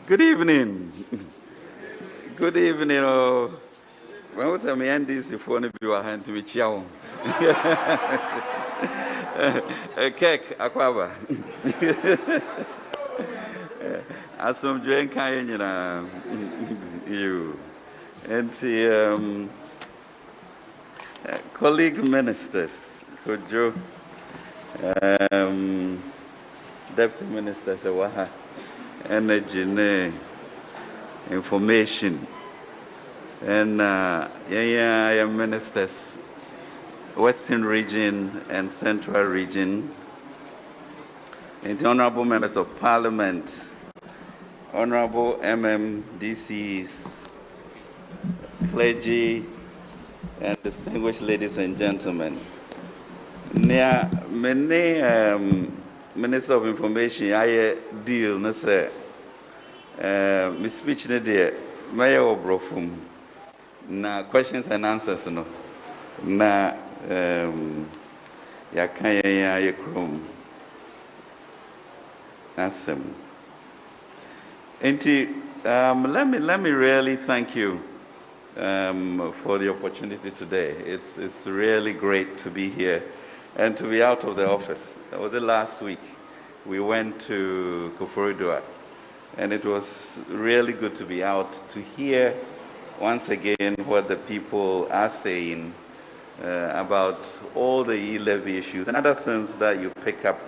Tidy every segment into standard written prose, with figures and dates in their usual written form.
Good evening. Good evening. Oh, when we tell me NDC for any people hand to me chow. Cake, aquaba. As some drink, you and the colleague ministers, Kojo, deputy ministers, energy, information, and ministers, Western region and Central region, and the honorable members of Parliament, honorable MMDCs, clergy, and distinguished ladies and gentlemen. Near many Minister of Information, I deal, no say, my speech, Mayor Obrofum, na questions and answers, no, na yakaya yakrum, asem. Let me really thank you for the opportunity today. It's really great to be here and to be out of the office. That was the last week. We went to Ofori, and it was really good to be out to hear once again what the people are saying about all the E-Levy issues and other things that you pick up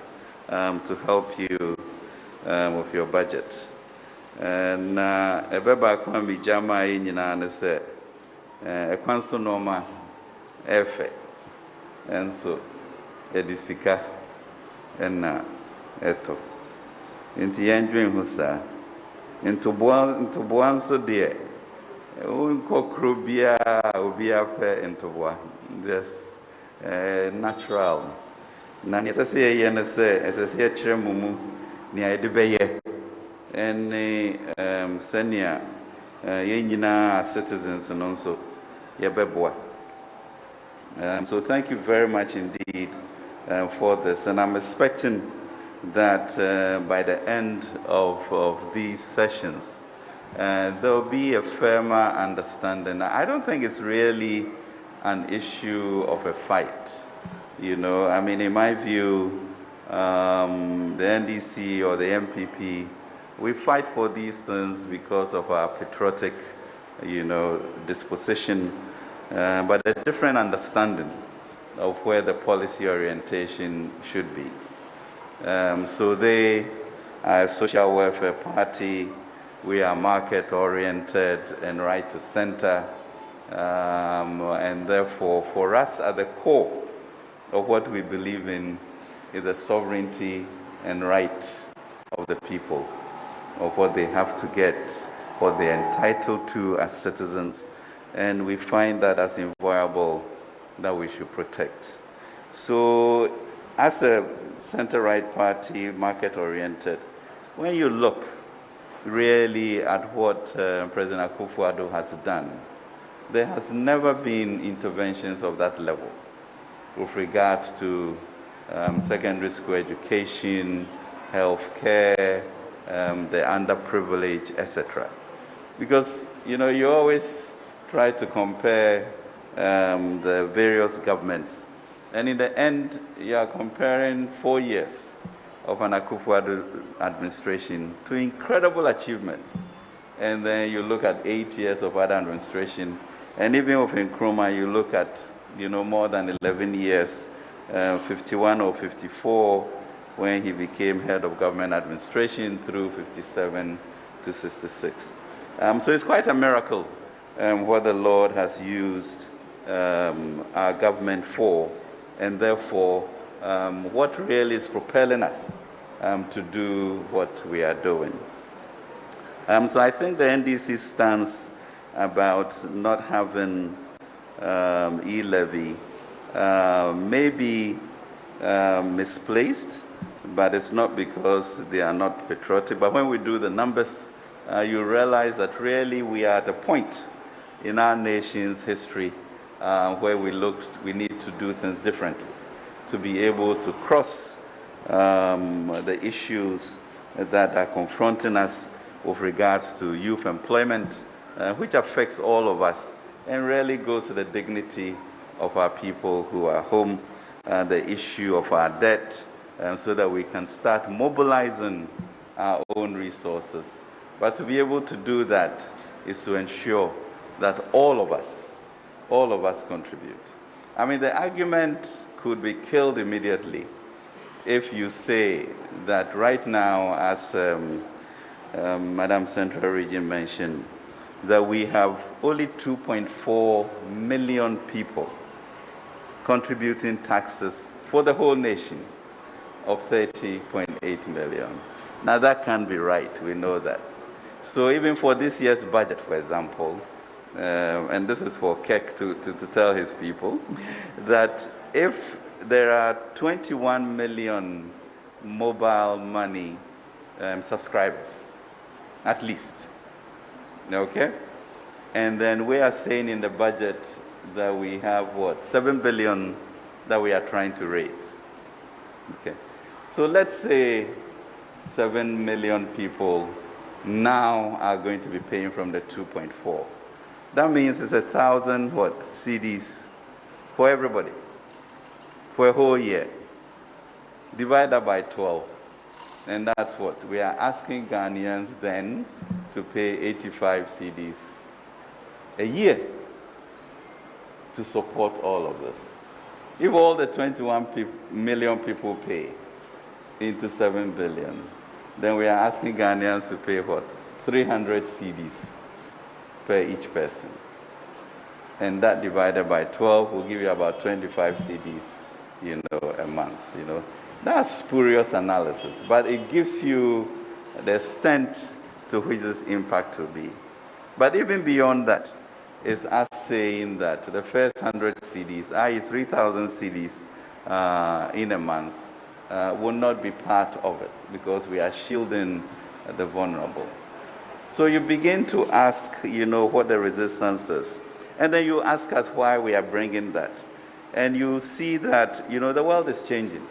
to help you with your budget. And Ebeba Kwambi Jama in say a Kwanso Noma Efe, and so Edisika and Eto. Into Yandrin Husa, into Buan so dear. Unko Krubia, Ubia Fe into Bois. Just natural. Nani say, Yenese, as I say, Chemumu, near Debeye, and Senia, Yenina citizens and also Yabeboa. So thank you very much indeed for this, and I'm expecting that by the end of these sessions, there will be a firmer understanding. I don't think it's really an issue of a fight. You know, I mean, in my view, the NDC or the MPP, we fight for these things because of our patriotic, disposition, but a different understanding of where the policy orientation should be. So they are a social welfare party. We are market-oriented and right to center. And therefore, for us, at the core of what we believe in is the sovereignty and right of the people, of what they have to get, what they're entitled to as citizens. And we find that as inviolable that we should protect. So as a center-right party, market-oriented, when you look really at what President Akufo-Addo has done, there has never been interventions of that level with regards to secondary school education, health care, the underprivileged, etc. Because, you always try to compare the various governments. And in the end, you are comparing 4 years of an Akufo-Addo administration to incredible achievements. And then you look at 8 years of other administration. And even with Nkrumah, you look at, more than 11 years, 51 or 54, when he became head of government administration through 57 to 66. So it's quite a miracle what the Lord has used our government for, and therefore what really is propelling us to do what we are doing. So I think the NDC stance about not having E-Levy may be misplaced, but it's not because they are not patriotic. But when we do the numbers, you realize that really we are at a point in our nation's history where we need to do things differently to be able to cross the issues that are confronting us with regards to youth employment, which affects all of us and really goes to the dignity of our people who are home, the issue of our debt, so that we can start mobilizing our own resources. But to be able to do that is to ensure that all of us contribute. I mean, the argument could be killed immediately if you say that right now, as Madam Central Region mentioned, that we have only 2.4 million people contributing taxes for the whole nation of 30.8 million. Now that can't be right, we know that. So even for this year's budget, for example, and this is for Kek to tell his people, that if there are 21 million mobile money subscribers, at least, okay? And then we are saying in the budget that we have, 7 billion that we are trying to raise, okay? So let's say 7 million people now are going to be paying from the 2.4. That means it's 1,000 CDs for everybody for a whole year. Divide that by 12. And that's what we are asking Ghanaians then to pay 85 CDs a year to support all of this. If all the 21 million people pay into 7 billion, then we are asking Ghanaians to pay 300 CDs per each person. And that divided by 12 will give you about 25 CDs, a month, That's spurious analysis, but it gives you the extent to which this impact will be. But even beyond that, is us saying that the first 100 CDs, i.e. 3,000 CDs in a month, will not be part of it because we are shielding the vulnerable. So you begin to ask, what the resistance is. And then you ask us why we are bringing that. And you see that, the world is changing.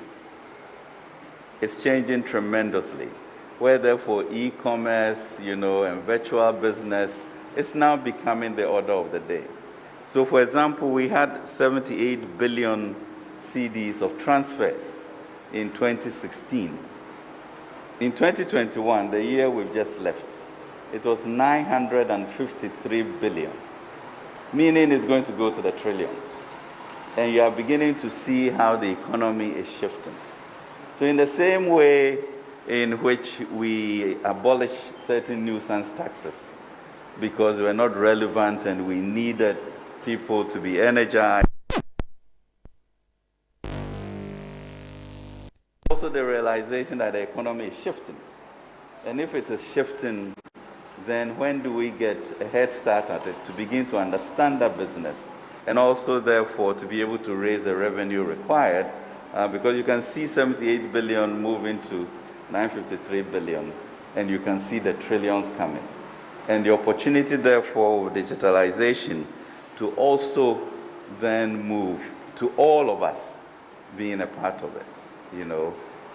It's changing tremendously. Whether for e-commerce, and virtual business, it's now becoming the order of the day. So, for example, we had 78 billion CDs of transfers in 2016. In 2021, the year we've just left, it was 953 billion, meaning it's going to go to the trillions. And you are beginning to see how the economy is shifting. So in the same way in which we abolished certain nuisance taxes because they were not relevant and we needed people to be energized, also the realization that the economy is shifting. And if it is shifting, then when do we get a head start at it to begin to understand that business and also therefore to be able to raise the revenue required, because you can see 78 billion moving to 953 billion and you can see the trillions coming. And the opportunity therefore with digitalization to also then move to all of us being a part of it,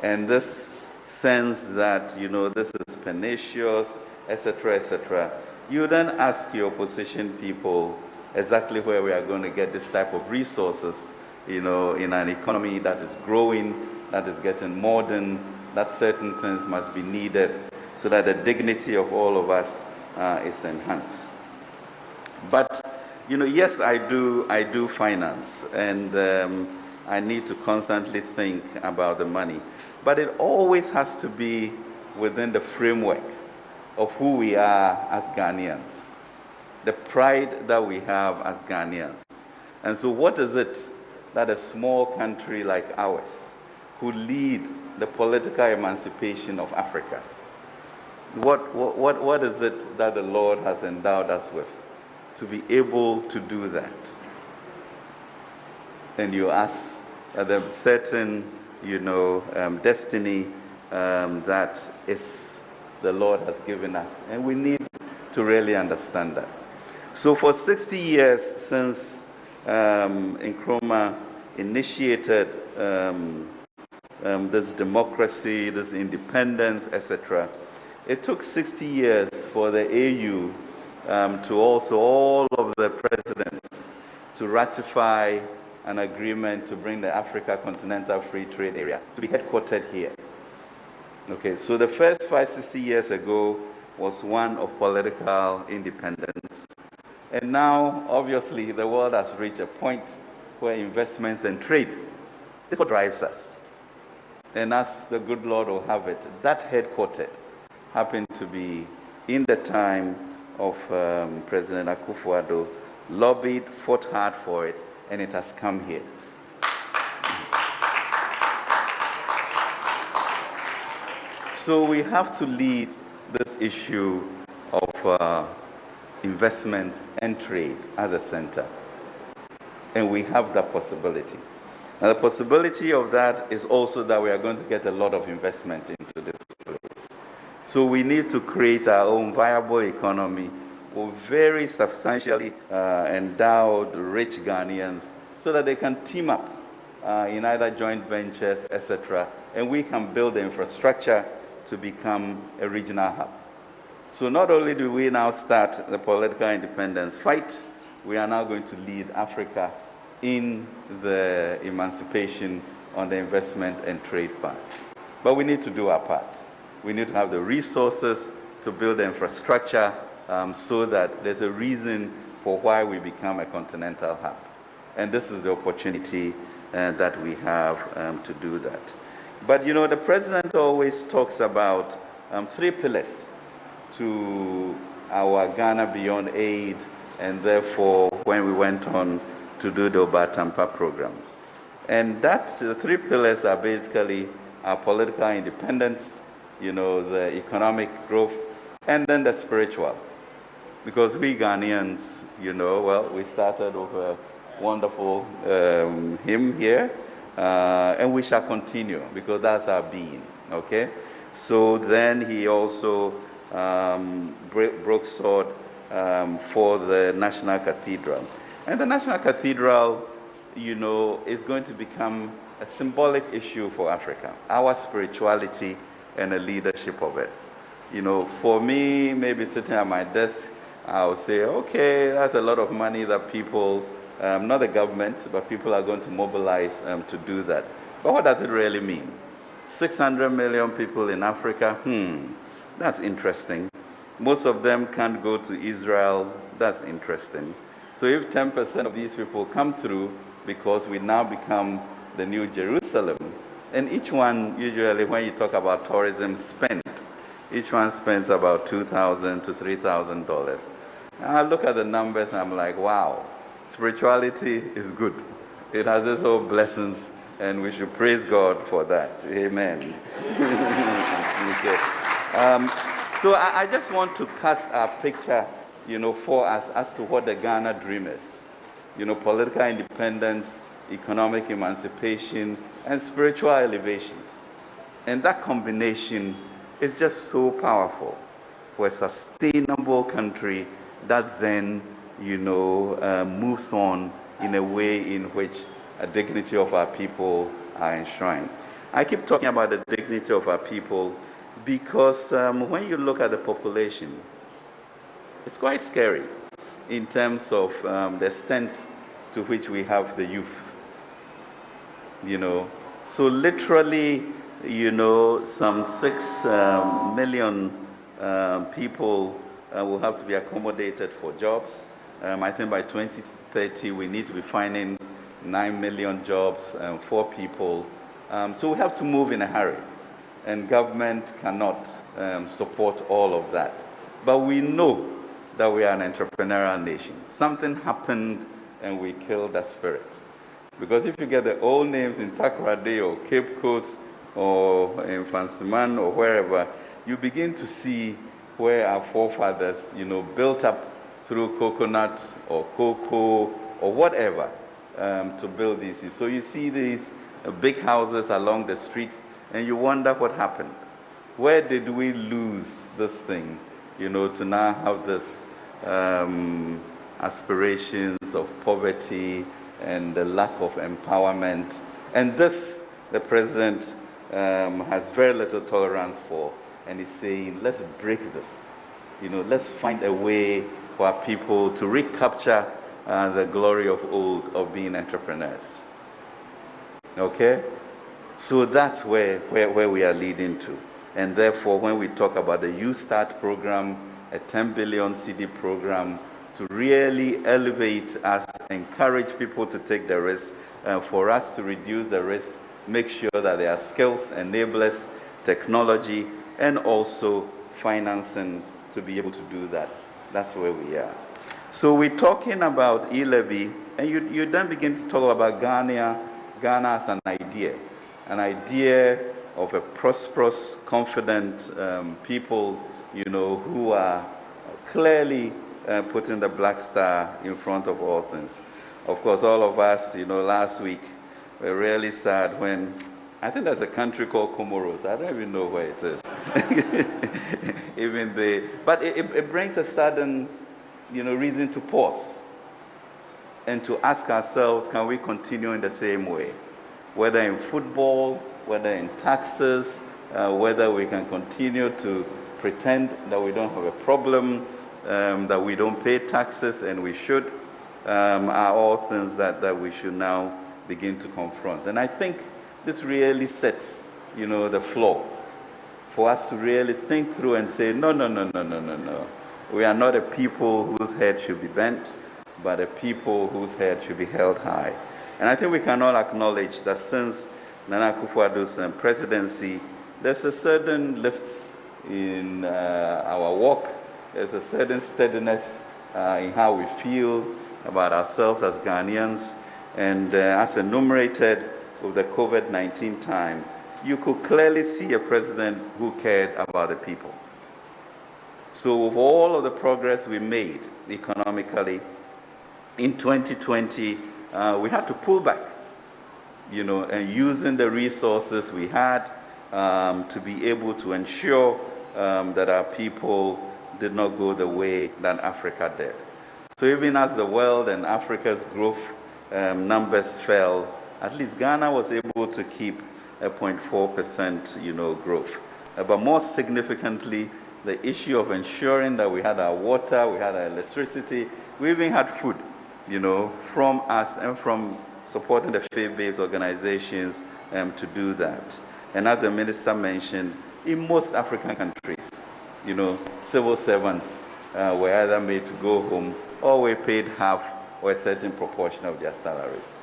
and this sense that, this is pernicious, etc., you then ask your opposition people exactly where we are going to get this type of resources, in an economy that is growing, that is getting modern, that certain things must be needed so that the dignity of all of us is enhanced. But, yes, I do finance, and I need to constantly think about the money. But it always has to be within the framework of who we are as Ghanaians, the pride that we have as Ghanaians. And so what is it that a small country like ours could lead the political emancipation of Africa? What is it that the Lord has endowed us with to be able to do that? And you ask the certain, destiny that is the Lord has given us. And we need to really understand that. So for 60 years since Nkrumah initiated this democracy, this independence, etc., It took 60 years for the AU to also all of the presidents to ratify an agreement to bring the Africa Continental Free Trade Area to be headquartered here. Okay, so the first 60 years ago was one of political independence. And now, obviously, the world has reached a point where investments and trade is what drives us. And as the good Lord will have it, that headquarters happened to be in the time of President Akufo-Addo, lobbied, fought hard for it, and it has come here. So we have to lead this issue of investments and trade as a center. And we have that possibility. Now, the possibility of that is also that we are going to get a lot of investment into this place. So we need to create our own viable economy with very substantially endowed, rich Ghanaians so that they can team up in either joint ventures, etc., and we can build the infrastructure to become a regional hub. So not only do we now start the political independence fight, we are now going to lead Africa in the emancipation on the investment and trade part. But we need to do our part. We need to have the resources to build the infrastructure so that there's a reason for why we become a continental hub. And this is the opportunity that we have to do that. But you know, the president always talks about 3 pillars to our Ghana Beyond Aid, and therefore when we went on to do the Obatampa program. And that's the 3 pillars are basically our political independence, you know, the economic growth, and then the spiritual. Because we Ghanaians, you know, well, we started with a wonderful hymn here, and we shall continue because that's our being, okay? So then he also broke sword for the National Cathedral. And the National Cathedral, you know, is going to become a symbolic issue for Africa, our spirituality and the leadership of it. You know, for me, maybe sitting at my desk, I'll say, okay, that's a lot of money that people, not the government, but people are going to mobilize to do that. But what does it really mean? 600 million people in Africa, that's interesting. Most of them can't go to Israel, that's interesting. So if 10% of these people come through, because we now become the new Jerusalem, and each one, usually when you talk about tourism spend, each one spends about $2,000 to $3,000. I look at the numbers and I'm like, wow, spirituality is good. It has its own blessings, and we should praise God for that. Amen. Okay. So I just want to cast a picture, you know, for us as to what the Ghana dream is. You know, political independence, economic emancipation, and spiritual elevation. And that combination is just so powerful for a sustainable country that then, you know, moves on in a way in which a dignity of our people are enshrined. I keep talking about the dignity of our people because when you look at the population, it's quite scary in terms of the extent to which we have the youth. You know, so literally, you know, some 6 million people will have to be accommodated for jobs. I think by 2030, we need to be finding 9 million jobs for people. So we have to move in a hurry, and government cannot support all of that. But we know that we are an entrepreneurial nation. Something happened and we killed that spirit. Because if you get the old names in Takoradi or Cape Coast or in Fansiman or wherever, you begin to see where our forefathers, you know, built up through coconut or cocoa or whatever to build these. So you see these big houses along the streets and you wonder what happened. Where did we lose this thing, you know, to now have this aspirations of poverty and the lack of empowerment. And this, the president has very little tolerance for. and is saying, let's break this. Let's find a way for our people to recapture the glory of old of being entrepreneurs. Okay? So that's where we are leading to. And therefore, when we talk about the Youth Start program, a 10 billion CD program, to really elevate us, encourage people to take the risk, for us to reduce the risk, make sure that there are skills, enablers, technology, and also financing to be able to do that. That's where we are. So we're talking about E-Levy, and you then begin to talk about Ghana as an idea of a prosperous, confident people, who are clearly putting the black star in front of all things. Of course, all of us, last week, were really sad when, I think there's a country called Comoros. I don't even know where it is. But it brings a sudden, reason to pause and to ask ourselves, can we continue in the same way? Whether in football, whether in taxes, whether we can continue to pretend that we don't have a problem, that we don't pay taxes and we should, are all things that we should now begin to confront. And I think this really sets, the floor for us to really think through and say, no. We are not a people whose head should be bent, but a people whose head should be held high. And I think we can all acknowledge that since Nana Akufo-Addo's presidency, there's a certain lift in our walk. There's a certain steadiness in how we feel about ourselves as Ghanaians. And as enumerated with the COVID-19 time, you could clearly see a president who cared about the people. So with all of the progress we made economically, in 2020, we had to pull back, and using the resources we had to be able to ensure that our people did not go the way that Africa did. So even as the world and Africa's growth numbers fell, at least Ghana was able to keep a 0.4% growth. But more significantly, the issue of ensuring that we had our water, we had our electricity, we even had food, from us and from supporting the faith-based organizations to do that. And as the minister mentioned, in most African countries, civil servants were either made to go home or were paid half or a certain proportion of their salaries.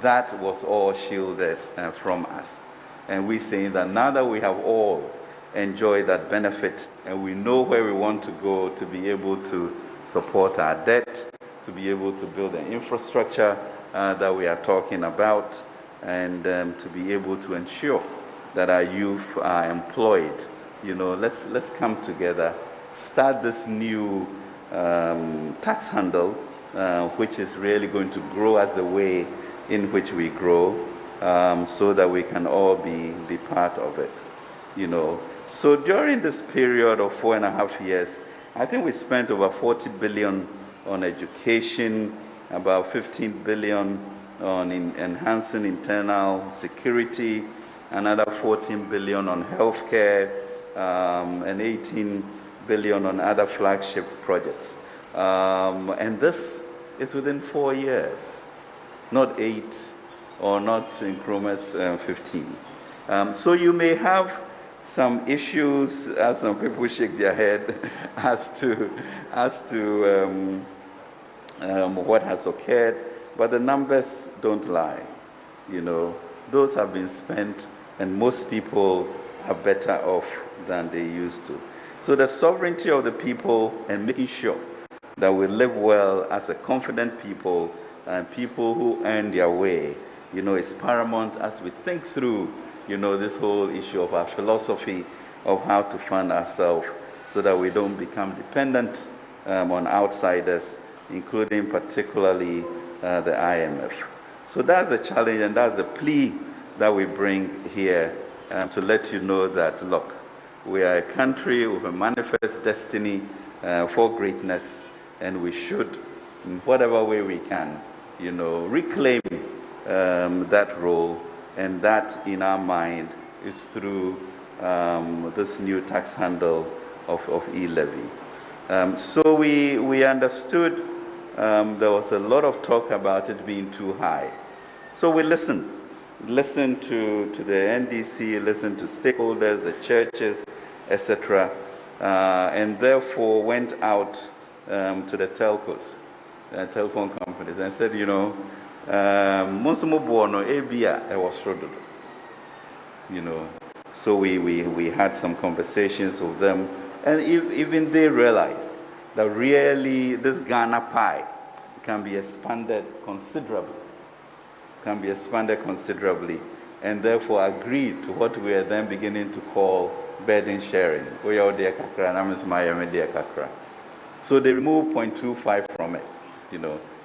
That was all shielded from us. And we're saying that now that we have all enjoyed that benefit and we know where we want to go to be able to support our debt, to be able to build the infrastructure that we are talking about, and to be able to ensure that our youth are employed. Let's come together, start this new tax handle, which is really going to grow as the way in which we grow, so that we can all be part of it. So during this period of 4.5 years, I think we spent over 40 billion on education, about 15 billion on enhancing internal security, another 14 billion on healthcare, and 18 billion on other flagship projects. And this is within 4 years, not 8 or not increments 15. So you may have some issues, as some people shake their head, as to what has occurred, but the numbers don't lie. Those have been spent, and most people are better off than they used to. So the sovereignty of the people and making sure that we live well as a confident people and people who earn their way, is paramount as we think through, this whole issue of our philosophy of how to fund ourselves so that we don't become dependent on outsiders, including particularly the IMF. So that's the challenge, and that's the plea that we bring here to let you know that, look, we are a country with a manifest destiny for greatness, and we should, in whatever way we can, reclaim that role, and that in our mind is through this new tax handle of E-Levy. So we understood there was a lot of talk about it being too high. So we listened to the NDC, listened to stakeholders, the churches, etc., and therefore went out to the telcos, telephone companies, and said, so we had some conversations with them, and even they realized that really this Ghana pie can be expanded considerably, and therefore agreed to what we are then beginning to call burden sharing. So they removed 0.25 from it,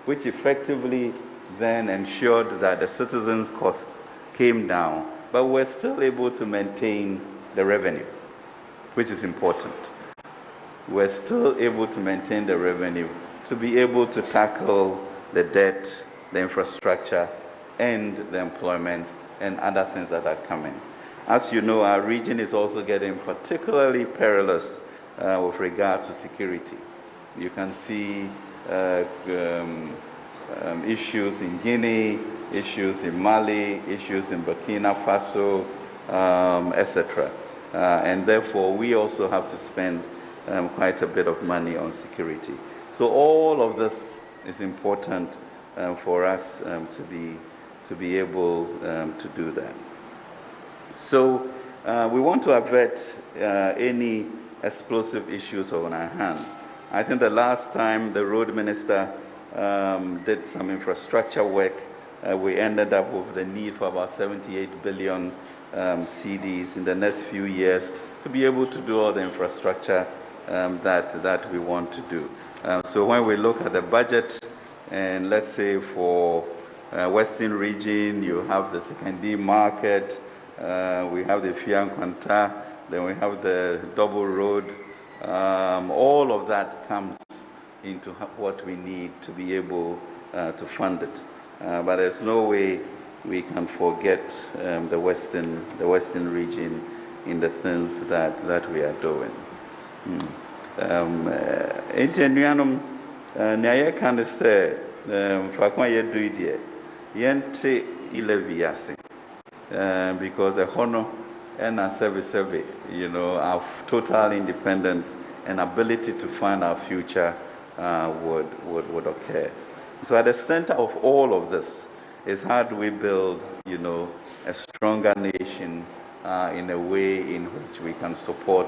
which effectively then ensured that the citizens' costs came down, but we're still able to maintain the revenue, which is important. We're still able to maintain the revenue to be able to tackle the debt, the infrastructure, and the employment and other things that are coming. As you know, our region is also getting particularly perilous with regards to security. You can see issues in Guinea, issues in Mali, issues in Burkina Faso, etc. And therefore, we also have to spend quite a bit of money on security. So all of this is important for us to be able to do that. So we want to avert any explosive issues on our hand. I think the last time the road minister did some infrastructure work, we ended up with the need for about 78 billion CDs in the next few years to be able to do all the infrastructure that we want to do. So when we look at the budget, and let's say for Western region, you have the Secondary market, we have the Fiankwanta, then we have the double road. All of that comes into what we need to be able to fund it. But there's no way we can forget the Western region in the things that we are doing. Engineering, I can say, for yente E-Levy because the honor and our service, our total independence and ability to fund our future would occur. So at the center of all of this is how do we build, a stronger nation in a way in which we can support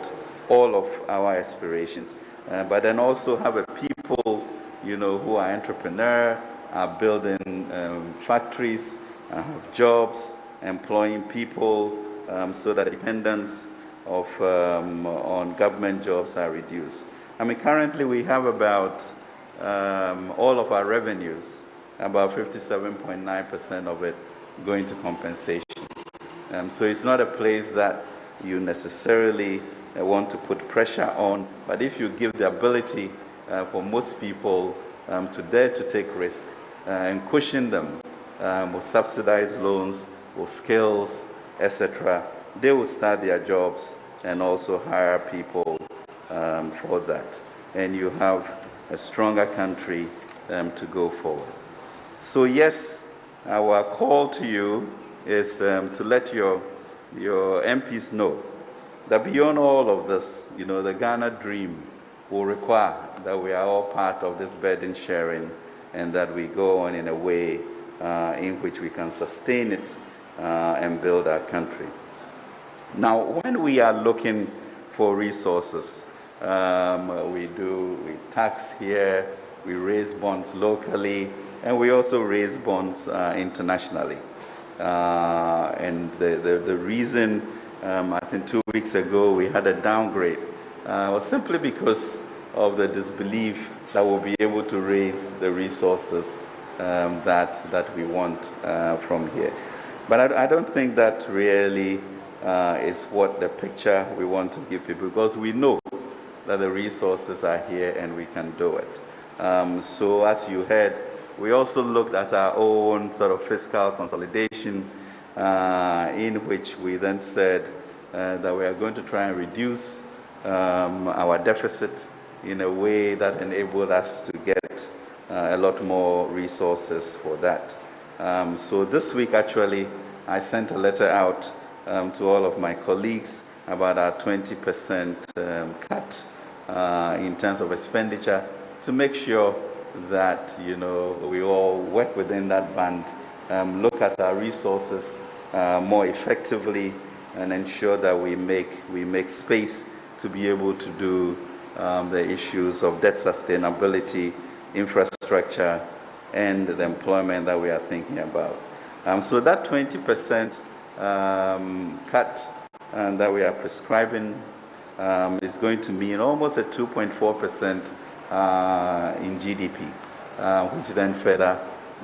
all of our aspirations, but then also have a people, who are entrepreneurs, are building factories, have jobs, employing people, so that dependence on government jobs are reduced. Currently we have about all of our revenues, about 57.9% of it going to compensation. So it's not a place that you necessarily want to put pressure on, but if you give the ability for most people to dare to take risk and cushion them with subsidized loans, with skills, etc., they will start their jobs and also hire people for that. And you have a stronger country to go forward. So yes, our call to you is to let your MPs know that beyond all of this, the Ghana dream will require that we are all part of this burden sharing and that we go on in a way in which we can sustain it and build our country. Now, when we are looking for resources, we tax here, we raise bonds locally, and we also raise bonds internationally. And the reason, I think 2 weeks ago, we had a downgrade was simply because of the disbelief that we'll be able to raise the resources that we want from here. But I don't think that really is what the picture we want to give people, because we know that the resources are here and we can do it. So as you heard, we also looked at our own sort of fiscal consolidation in which we then said that we are going to try and reduce our deficit in a way that enabled us to get a lot more resources for that. So this week, actually, I sent a letter out to all of my colleagues about our 20% cut in terms of expenditure, to make sure that we all work within that band, look at our resources more effectively, and ensure that we make space to be able to do the issues of debt sustainability, infrastructure, and the employment that we are thinking about. So that 20% cut that we are prescribing is going to mean almost a 2.4% in GDP, which then further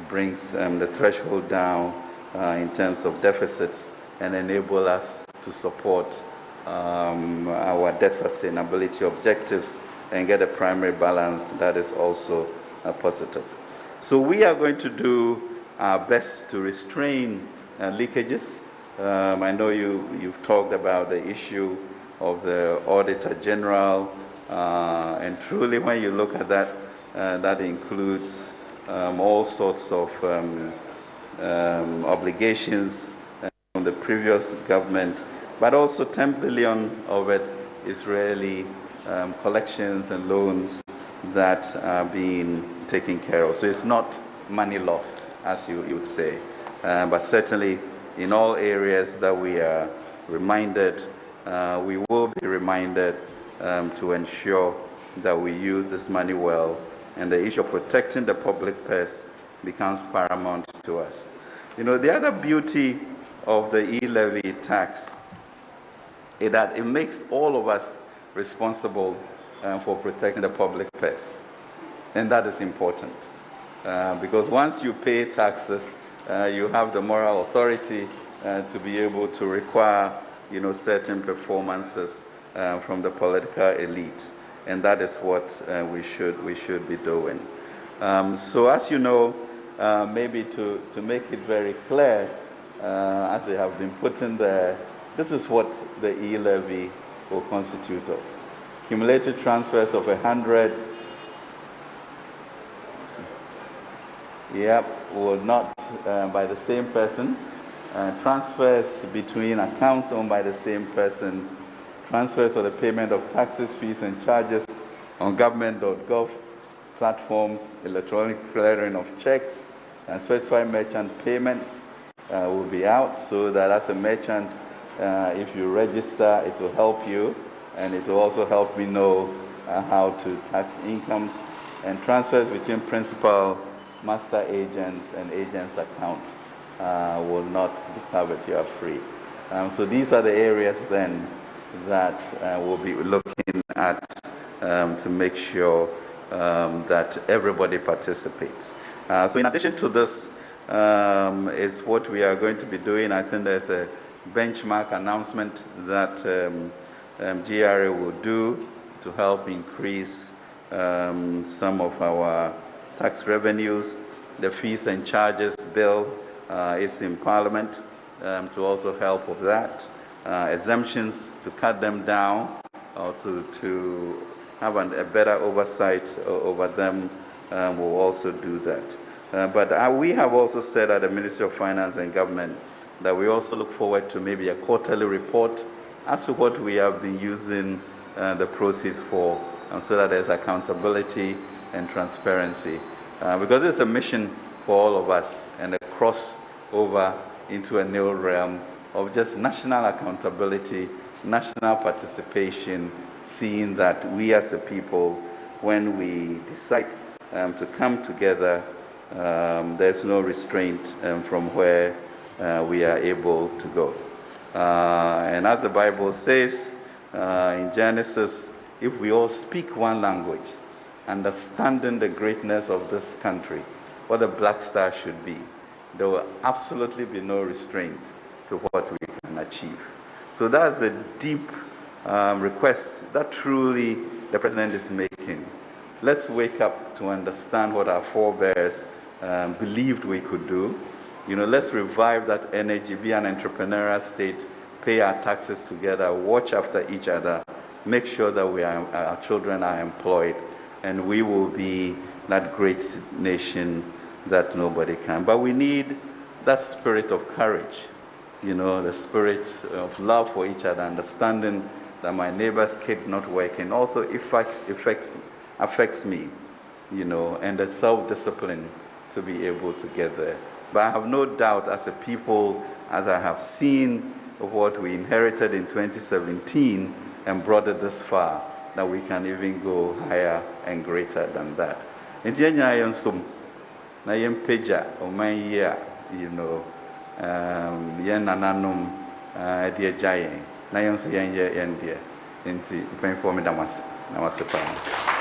brings the threshold down in terms of deficits and enable us to support our debt sustainability objectives and get a primary balance that is also positive. So we are going to do our best to restrain leakages. I know you've talked about the issue of the Auditor General, and truly when you look at that, that includes all sorts of obligations from the previous government, but also 10 billion of it is really collections and loans that are being taken care of. So it's not money lost, as you would say, but certainly in all areas that we are reminded, we will be reminded to ensure that we use this money well, and the issue of protecting the public purse becomes paramount to us. The other beauty of the E-Levy tax is that it makes all of us responsible for protecting the public purse. And that is important, because once you pay taxes, you have the moral authority to be able to require certain performances from the political elite. And that is what we should be doing. So as you know, maybe to make it very clear, as they have been put in there, this is what the E-Levy will constitute of. Cumulative transfers of 100, will not by the same person. Transfers between accounts owned by the same person. Transfers for the payment of taxes, fees, and charges on government.gov platforms, electronic clearing of checks, and specified merchant payments will be out, so that as a merchant, if you register, it will help you, and it will also help me know how to tax incomes. And transfers between principal, master agents, and agents' accounts will not be covered. You are free. So these are the areas then that we'll be looking at to make sure that everybody participates. So in addition to this is what we are going to be doing. I think there's a benchmark announcement that GRA will do to help increase some of our tax revenues. The fees and charges bill is in Parliament to also help with that. Exemptions to cut them down or to have a better oversight over them will also do that. But we have also said at the Ministry of Finance and Government that we also look forward to maybe a quarterly report as to what we have been using the proceeds for, so that there's accountability and transparency. Because it's a mission for all of us, and a crossover into a new realm of just national accountability, national participation, seeing that we as a people, when we decide to come together, there's no restraint from where we are able to go. And as the Bible says in Genesis, if we all speak one language, understanding the greatness of this country, what the Black Star should be, there will absolutely be no restraint to what we can achieve. So that's the deep request that truly the President is making. Let's wake up to understand what our forebears believed we could do. Let's revive that energy, be an entrepreneurial state, pay our taxes together, watch after each other, make sure that our children are employed, and we will be that great nation that nobody can. But we need that spirit of courage, the spirit of love for each other, understanding that my neighbor's kid not working also affects me, and the self-discipline to be able to get there. But I have no doubt, as a people, as I have seen of what we inherited in 2017 and brought it this far, that we can even go higher and greater than that. And na yen peja o man year, yen nananum dear giant, na yen so yen dear, into paying for me that was pa.